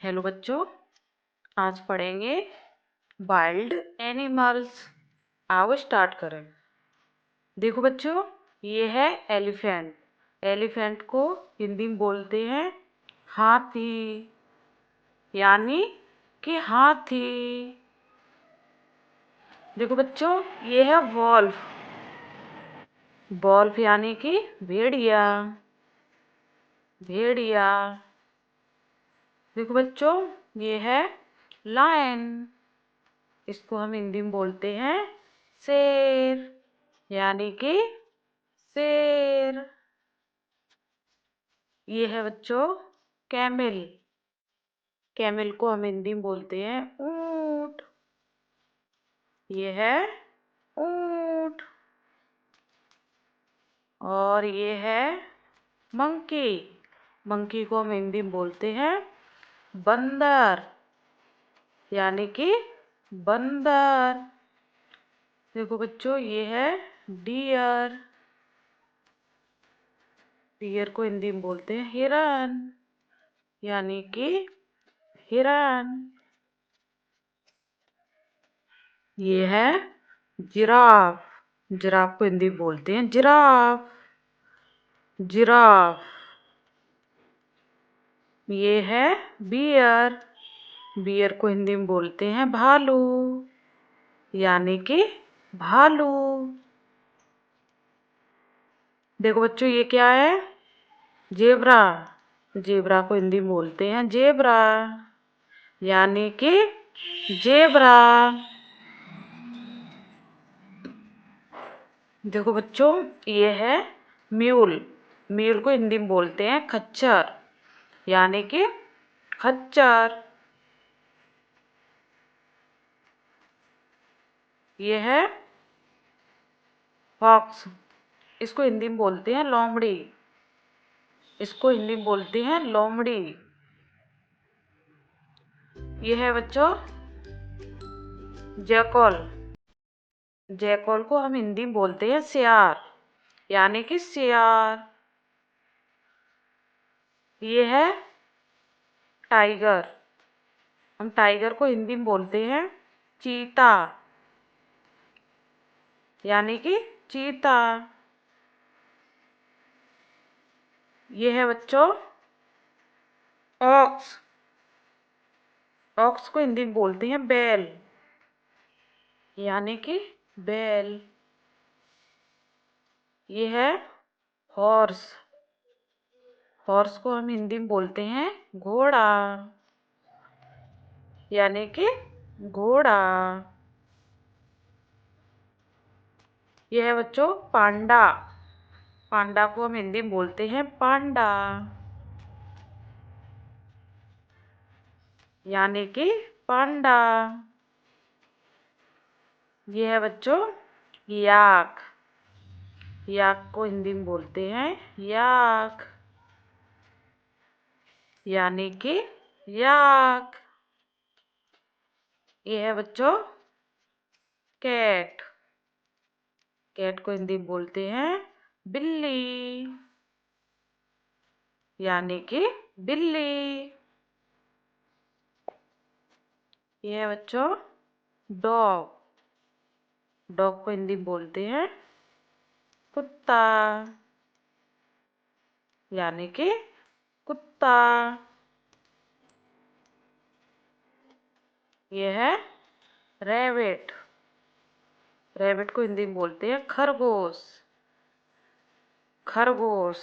Hello बच्चों, आज पढ़ेंगे वाइल्ड एनिमल्स। आओ स्टार्ट करें। देखो बच्चों, ये है एलिफेंट। एलिफेंट को हिंदी में बोलते हैं हाथी, यानी कि हाथी। देखो बच्चों, ये है वॉल्फ। वॉल्फ यानी कि भेड़िया। भेड़िया। देखो बच्चों, ये है लायन। इसको हम हिंदी में बोलते हैं शेर, यानी कि शेर। ये है बच्चों कैमल। कैमल को हम हिंदी में बोलते हैं ऊंट। ये है ऊंट। और ये है मंकी। मंकी को हम हिंदी में बोलते हैं बंदर, यानी कि बंदर। देखो बच्चों, ये है डियर। डियर को हिंदी में बोलते हैं हिरन, यानी कि हिरन। ये है जिराफ। जिराफ को हिंदी में बोलते हैं जिराफ। जिराफ। ये है बियर। बियर को हिंदी में बोलते हैं भालू, यानी कि भालू। देखो बच्चों, ये क्या है? जेब्रा। जेब्रा को हिंदी में बोलते हैं जेब्रा, यानी कि जेब्रा। देखो बच्चों, ये है म्यूल। म्यूल को हिंदी में बोलते हैं खच्चर, यानी कि खच्चर। ये है फॉक्स। इसको हिंदी में बोलते हैं लोमड़ी। इसको हिंदी में बोलते हैं लोमड़ी। ये है बच्चों जैकल। जैकल को हम हिंदी में बोलते हैं सियार, यानी कि सियार। ये है टाइगर। हम टाइगर को हिंदी में बोलते हैं चीता, यानी कि चीता। ये है बच्चों ऑक्स। ऑक्स को हिंदी में बोलते हैं बैल, यानी कि बैल। ये है हॉर्स। हॉर्स को हम हिंदी में बोलते हैं घोड़ा, यानी कि घोड़ा। यह है बच्चों पांडा। पांडा को हम हिंदी में बोलते हैं पांडा, यानी कि पांडा। यह है बच्चों याक। याक को हिंदी में बोलते हैं याक, यानी कि याक। यह है बच्चों कैट। कैट को हिंदी में बोलते हैं बिल्ली, यानी कि बिल्ली। यह है बच्चों डॉग। डॉग को हिंदी में बोलते हैं कुत्ता, यानी कि कुत्ता। यह है रैबिट। रैबिट को हिंदी में बोलते हैं खरगोश। खरगोश।